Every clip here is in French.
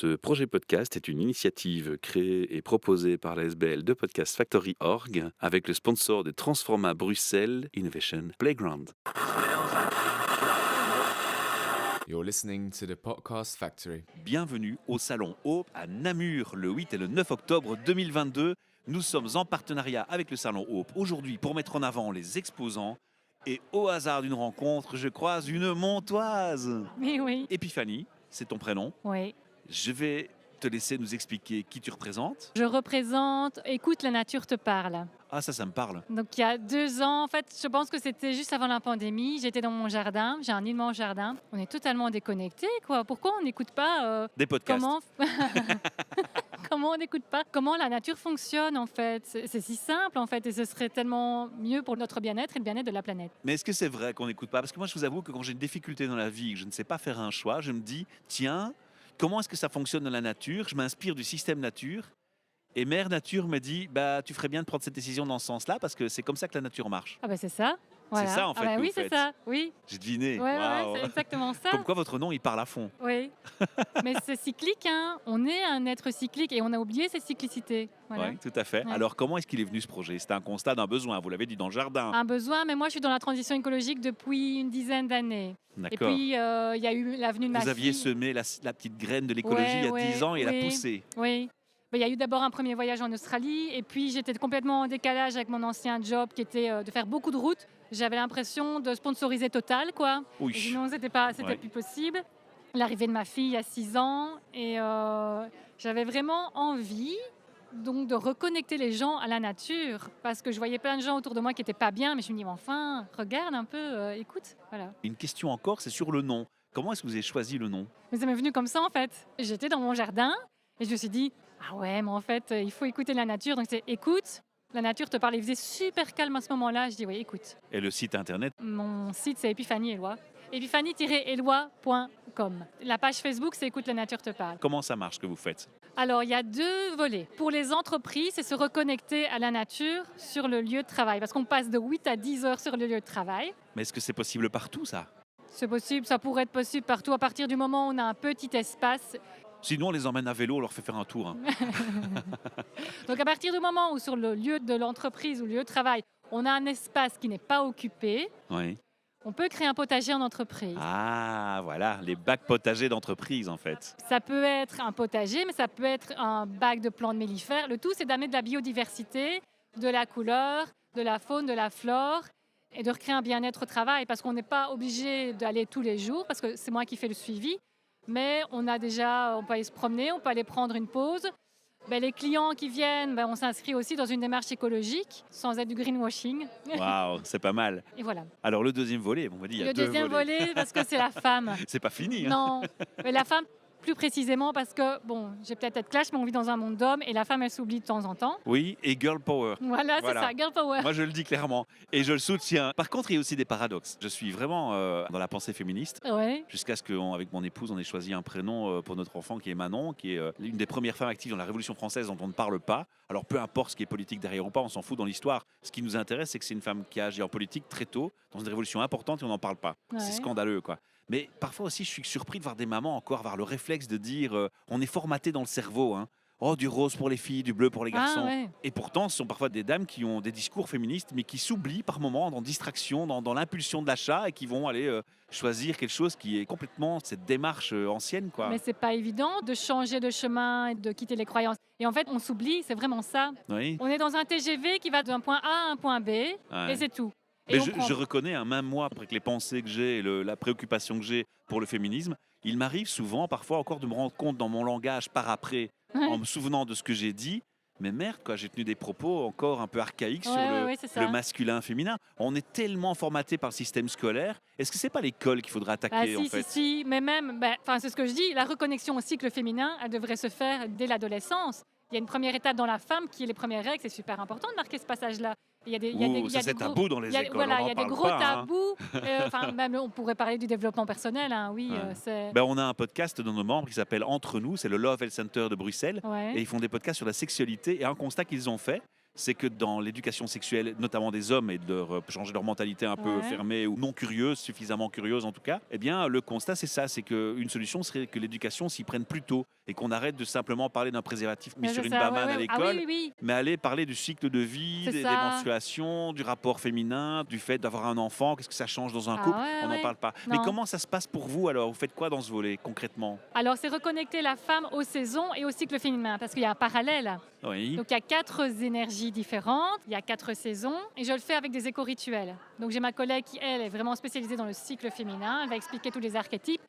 Ce projet podcast est une initiative créée et proposée par la SBL de Podcast Factory Org avec le sponsor de Transforma Bruxelles Innovation Playground. You're listening to the Podcast Factory. Bienvenue au Salon Hope à Namur le 8 et le 9 octobre 2022. Nous sommes en partenariat avec le Salon Hope aujourd'hui pour mettre en avant les exposants. Et au hasard d'une rencontre, je croise une Montoise. Oui. Épiphanie, c'est ton prénom. Oui. Je vais te laisser nous expliquer qui tu représentes. Je représente Écoute, la nature te parle. Ah, ça me parle. Donc il y a 2 ans, en fait, je pense que c'était juste avant la pandémie. J'étais dans mon jardin, j'ai un immense jardin. On est totalement déconnectés, quoi. Pourquoi on n'écoute pas Des podcasts. Comment on n'écoute pas comment la nature fonctionne, en fait. C'est si simple, en fait, et ce serait tellement mieux pour notre bien-être et le bien-être de la planète. Mais est-ce que c'est vrai qu'on n'écoute pas ? Parce que moi, je vous avoue que quand j'ai une difficulté dans la vie et que je ne sais pas faire un choix, je me dis, tiens, comment est-ce que ça fonctionne dans la nature ? Je m'inspire du système nature. Et Mère Nature me dit, tu ferais bien de prendre cette décision dans ce sens-là parce que c'est comme ça que la nature marche. Ah ben c'est ça. Voilà. C'est ça, en fait, que oui, vous c'est faites. ça, oui. J'ai deviné. Ouais, Waouh. c'est exactement ça. Comme quoi votre nom, il parle à fond. Oui, mais c'est cyclique, hein. On est un être cyclique et on a oublié cette cyclicité. Voilà. Oui, tout à fait. Ouais. Alors, comment est-ce qu'il est venu ce projet ? C'était un constat d'un besoin, vous l'avez dit dans le jardin. Un besoin, mais moi je suis dans la transition écologique depuis une dizaine d'années. Et D'accord. puis il y a eu l'avenue de ma Vous aviez fille. semé la petite graine de l'écologie il y a 10 ans et elle a poussé. Oui. Ben, il y a eu d'abord un premier voyage en Australie et puis j'étais complètement en décalage avec mon ancien job qui était de faire beaucoup de routes. J'avais l'impression de sponsoriser Total, quoi. Oui. Et sinon, c'était Ouais. plus possible. L'arrivée de ma fille il y a 6 ans et j'avais vraiment envie donc de reconnecter les gens à la nature parce que je voyais plein de gens autour de moi qui n'étaient pas bien, mais je me dis mais enfin, regarde un peu, écoute, voilà. Une question encore, c'est sur le nom. Comment est-ce que vous avez choisi le nom ? Mais ça m'est venu comme ça en fait. J'étais dans mon jardin et je me suis dit ah ouais, mais en fait, il faut écouter la nature. Donc c'est écoute, la nature te parle. Il faisait super calme à ce moment-là. Je dis oui, écoute. Et le site internet ? Mon site c'est Épiphanie Éloi. Épiphanie-Éloi.com. La page Facebook c'est Écoute, la nature te parle. Comment ça marche, ce que vous faites ? Alors, il y a 2 volets. Pour les entreprises, c'est se reconnecter à la nature sur le lieu de travail. Parce qu'on passe de 8 à 10 heures sur le lieu de travail. Mais est-ce que c'est possible partout, ça ? C'est possible, ça pourrait être possible partout à partir du moment où on a un petit espace. Sinon, on les emmène à vélo, on leur fait faire un tour. Donc, à partir du moment où sur le lieu de l'entreprise ou le lieu de travail, on a un espace qui n'est pas occupé, Oui. on peut créer un potager en entreprise. Ah, voilà, les bacs potagers d'entreprise, en fait. Ça peut être un potager, mais ça peut être un bac de plantes mellifères. Le tout, c'est d'amener de la biodiversité, de la couleur, de la faune, de la flore et de recréer un bien-être au travail parce qu'on n'est pas obligé d'aller tous les jours parce que c'est moi qui fais le suivi. Mais on peut aller se promener, on peut aller prendre une pause. Les clients qui viennent, on s'inscrit aussi dans une démarche écologique sans être du greenwashing. Waouh, c'est pas mal. Et voilà. Alors, le deuxième volet, on m'a dit, il y a Le 2 deuxième volets. volet, parce que c'est la femme. C'est pas fini, hein. Non, mais la femme, plus précisément parce que, j'ai peut-être être clash, mais on vit dans un monde d'hommes et la femme, elle s'oublie de temps en temps. Oui, et girl power. Voilà, Voilà. c'est ça, girl power. Moi, je le dis clairement. Et je le soutiens. Par contre, il y a aussi des paradoxes. Je suis vraiment dans la pensée féministe. Ouais. Jusqu'à ce qu'avec mon épouse, on ait choisi un prénom pour notre enfant qui est Manon, qui est une des premières femmes actives dans la Révolution française dont on ne parle pas. Alors peu importe ce qui est politique derrière ou pas, on s'en fout dans l'histoire. Ce qui nous intéresse, c'est que c'est une femme qui a agi en politique très tôt, dans une révolution importante et on n'en parle pas. Ouais. C'est scandaleux, quoi. Mais parfois aussi, je suis surpris de voir des mamans encore avoir le réflexe de dire on est formaté dans le cerveau, hein. Oh, du rose pour les filles, du bleu pour les garçons. Ah, ouais. Et pourtant, ce sont parfois des dames qui ont des discours féministes, mais qui s'oublient par moments dans distraction, dans l'impulsion de l'achat, et qui vont aller choisir quelque chose qui est complètement cette démarche ancienne, quoi. Mais c'est pas évident de changer de chemin et de quitter les croyances. Et en fait, on s'oublie, c'est vraiment ça. Oui. On est dans un TGV qui va d'un point A à un point B et c'est tout. Et Mais on prend- je reconnais, même moi, après que les pensées que j'ai et la préoccupation que j'ai pour le féminisme, il m'arrive souvent, parfois encore, de me rendre compte dans mon langage par après, en me souvenant de ce que j'ai dit. Mais merde, quoi, j'ai tenu des propos encore un peu archaïques sur c'est ça. le masculin-féminin. On est tellement formaté par le système scolaire. Est-ce que c'est pas l'école qu'il faudrait attaquer, en fait ? Si, mais même, c'est ce que je dis, la reconnexion au cycle féminin, elle devrait se faire dès l'adolescence. Il y a une première étape dans la femme qui est les premières règles, c'est super important de marquer ce passage-là. Il y a des, il y a des- il y a Ça, c'est des gros- tabou dans les il y a- écoles, Voilà, on il y en a des parle gros pas, hein. tabous. Même on pourrait parler du développement personnel, hein, oui. Ouais. C'est... On a un podcast de nos membres qui s'appelle Entre nous, c'est le Love Health Center de Bruxelles. Ouais. Et ils font des podcasts sur la sexualité. Et un constat qu'ils ont fait, c'est que dans l'éducation sexuelle, notamment des hommes, et de changer leur mentalité un peu fermée ou non curieuse, suffisamment curieuse en tout cas, eh bien, le constat, c'est ça, c'est qu'une solution serait que l'éducation s'y prenne plus tôt et qu'on arrête de simplement parler d'un préservatif mis Ouais, sur c'est une ça, banane à Ah l'école, oui, oui, oui. mais aller parler du cycle de vie, C'est des ça. menstruations, du rapport féminin, du fait d'avoir un enfant, qu'est-ce que ça change dans un Ah couple, ouais, on n'en ouais. parle pas. Mais Non. comment ça se passe pour vous alors? Vous faites quoi dans ce volet concrètement? Alors, c'est reconnecter la femme aux saisons et au cycle féminin, parce qu'il y a un parallèle. Oui. Donc, il y a 4 énergies différentes, il y a 4 saisons, et je le fais avec des éco-rituels. Donc, j'ai ma collègue qui, elle, est vraiment spécialisée dans le cycle féminin. Elle va expliquer tous les archétypes.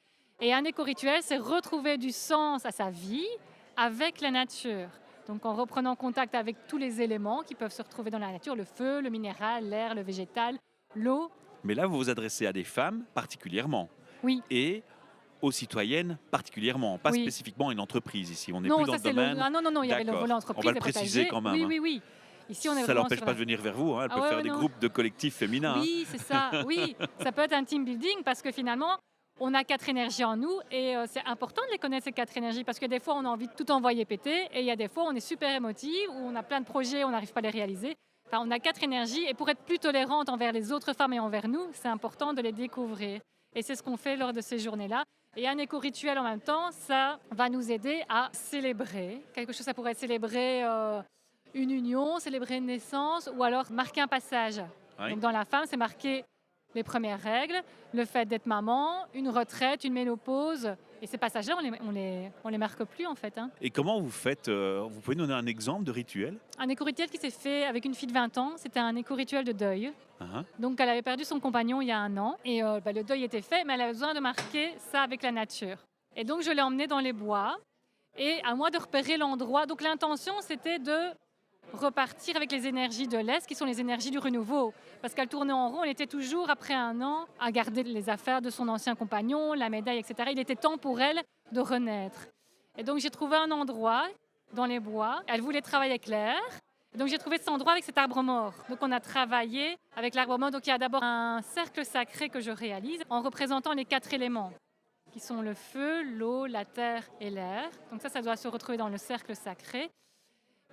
Et un éco-rituel, c'est retrouver du sens à sa vie avec la nature. Donc, en reprenant contact avec tous les éléments qui peuvent se retrouver dans la nature, le feu, le minéral, l'air, le végétal, l'eau. Mais là, vous vous adressez à des femmes particulièrement Oui. et aux citoyennes particulièrement, pas Oui. spécifiquement une entreprise ici. On n'est Non, plus dans ça le c'est domaine. Ah non, non, non, il y avait le D'accord. volet On entreprise va le et préciser potager. quand même. Oui, hein. oui, oui. Ici, on est Ça vraiment l'empêche sur pas la- de venir vers vous. Hein. Elle Ah peut ouais, faire ouais, des non. groupes de collectifs féminins. Hein. Oui, c'est ça. Oui, ça peut être un team building parce que finalement, on a 4 énergies en nous et c'est important de les connaître, ces 4 énergies, parce que des fois, on a envie de tout envoyer péter et il y a des fois, on est super émotive ou on a plein de projets, on n'arrive pas à les réaliser. Enfin, on a 4 énergies et pour être plus tolérante envers les autres femmes et envers nous, c'est important de les découvrir. Et c'est ce qu'on fait lors de ces journées-là. Et un éco-rituel en même temps, ça va nous aider à célébrer quelque chose. Ça pourrait être célébrer une union, célébrer une naissance ou alors marquer un passage. Oui. Donc dans la femme, c'est marquer les premières règles, le fait d'être maman, une retraite, une ménopause. Et ces passages-là, on les marque plus en fait. Hein. Et comment vous faites vous pouvez nous donner un exemple de rituel? Un éco-rituel qui s'est fait avec une fille de 20 ans, c'était un éco-rituel de deuil. Hein. Donc elle avait perdu son compagnon il y a 1 an et le deuil était fait, mais elle avait besoin de marquer ça avec la nature. Et donc je l'ai emmenée dans les bois et à moi de repérer l'endroit. Donc l'intention c'était de repartir avec les énergies de l'Est, qui sont les énergies du renouveau. Parce qu'elle tournait en rond, elle était toujours, après 1 an, à garder les affaires de son ancien compagnon, la médaille, etc. Il était temps pour elle de renaître. Et donc j'ai trouvé un endroit dans les bois. Elle voulait travailler avec l'air. Donc j'ai trouvé cet endroit avec cet arbre mort. Donc on a travaillé avec l'arbre mort. Donc il y a d'abord un cercle sacré que je réalise en représentant les 4 éléments, qui sont le feu, l'eau, la terre et l'air. Donc ça doit se retrouver dans le cercle sacré.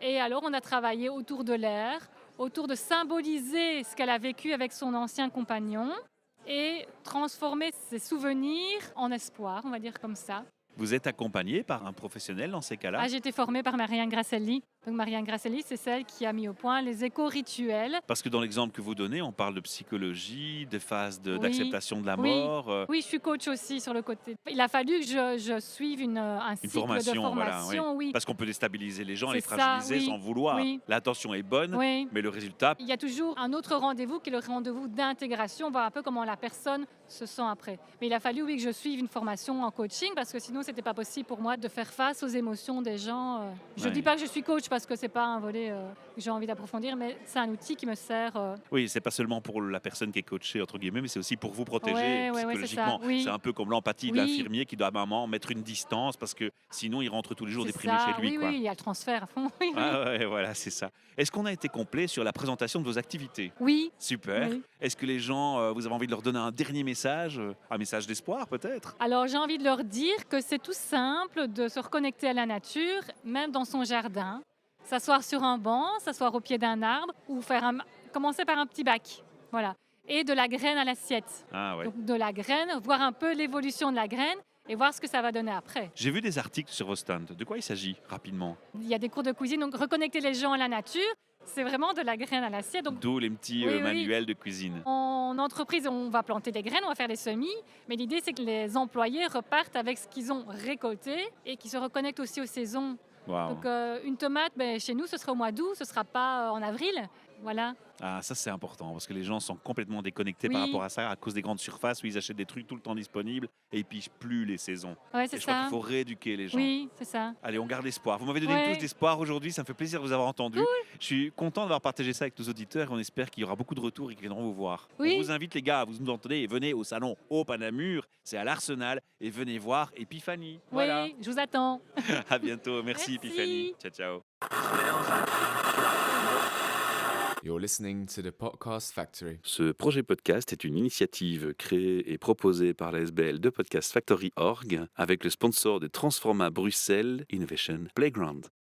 Et alors, on a travaillé autour de l'air, autour de symboliser ce qu'elle a vécu avec son ancien compagnon et transformer ses souvenirs en espoir, on va dire comme ça. Vous êtes accompagné par un professionnel dans ces cas-là? Ah, j'ai été formée par Marianne Grasselli. Donc Marianne Grasselli, c'est celle qui a mis au point les éco-rituels. Parce que dans l'exemple que vous donnez, on parle de psychologie, des phases Oui. d'acceptation de la Oui. mort. Oui, je suis coach aussi sur le côté. Il a fallu que je suive un Une cycle formation, de formation. voilà, Oui. Parce qu'on peut déstabiliser les gens, C'est les ça, fragiliser oui. sans vouloir. Oui. L'intention est bonne, Oui. mais le résultat, Il y a toujours un autre rendez-vous qui est le rendez-vous d'intégration, voir un peu comment la personne se sent après. Mais il a fallu, oui, que je suive une formation en coaching parce que sinon, c'était pas possible pour moi de faire face aux émotions des gens. Je Ouais. dis pas que je suis coach parce que c'est pas un volet que j'ai envie d'approfondir, mais c'est un outil qui me sert. oui, c'est pas seulement pour la personne qui est coachée, entre guillemets, mais c'est aussi pour vous protéger Ouais, c'est ça, psychologiquement. oui. C'est un peu comme l'empathie de Oui. l'infirmier qui doit à un moment mettre une distance parce que sinon il rentre tous les jours C'est déprimé ça, chez lui. oui, quoi. oui, il y a le transfert à fond. Oui, oui. Ah ouais, voilà, c'est ça. Est-ce qu'on a été complet sur la présentation de vos activités? Oui. Super. Oui. Est-ce que les gens, vous avez envie de leur donner un dernier message, un message d'espoir peut-être? Alors j'ai envie de leur dire que c'est tout simple de se reconnecter à la nature, même dans son jardin, s'asseoir sur un banc, s'asseoir au pied d'un arbre ou commencer par un petit bac. Voilà. Et de la graine à l'assiette. Ah ouais. Donc de la graine, voir un peu l'évolution de la graine et voir ce que ça va donner après. J'ai vu des articles sur vos stands. De quoi il s'agit rapidement? Il y a des cours de cuisine, donc reconnecter les gens à la nature, c'est vraiment de la graine à l'assiette. Donc D'où les petits Oui, oui. manuels de cuisine. en entreprise, on va planter des graines, on va faire des semis, mais l'idée c'est que les employés repartent avec ce qu'ils ont récolté et qu'ils se reconnectent aussi aux saisons. Waouh. Donc une tomate, chez nous, ce sera au mois d'août, ce ne sera pas en avril. Voilà. Ah, ça c'est important parce que les gens sont complètement déconnectés par Oui. rapport à ça à cause des grandes surfaces où ils achètent des trucs tout le temps disponibles et ils pigent plus les saisons. Ouais, Et c'est je crois ça. qu'il faut rééduquer les gens. Oui, c'est ça. Allez, on garde l'espoir. Vous m'avez donné Ouais. une touche d'espoir aujourd'hui, ça me fait plaisir de vous avoir entendu. Je suis content d'avoir partagé ça avec nos auditeurs et on espère qu'il y aura beaucoup de retours et qu'ils viendront vous voir. Oui. On vous invite les gars, vous nous entendez, et venez au salon au Panamur, c'est à l'Arsenal et venez voir Epiphanie. Voilà. Oui, je vous attends. À bientôt. Merci, Merci. Epiphanie. Ciao, ciao. You're listening to the Podcast Factory. Ce projet podcast est une initiative créée et proposée par la SBL de Podcast Factory Org avec le sponsor de Transforma Bruxelles Innovation Playground.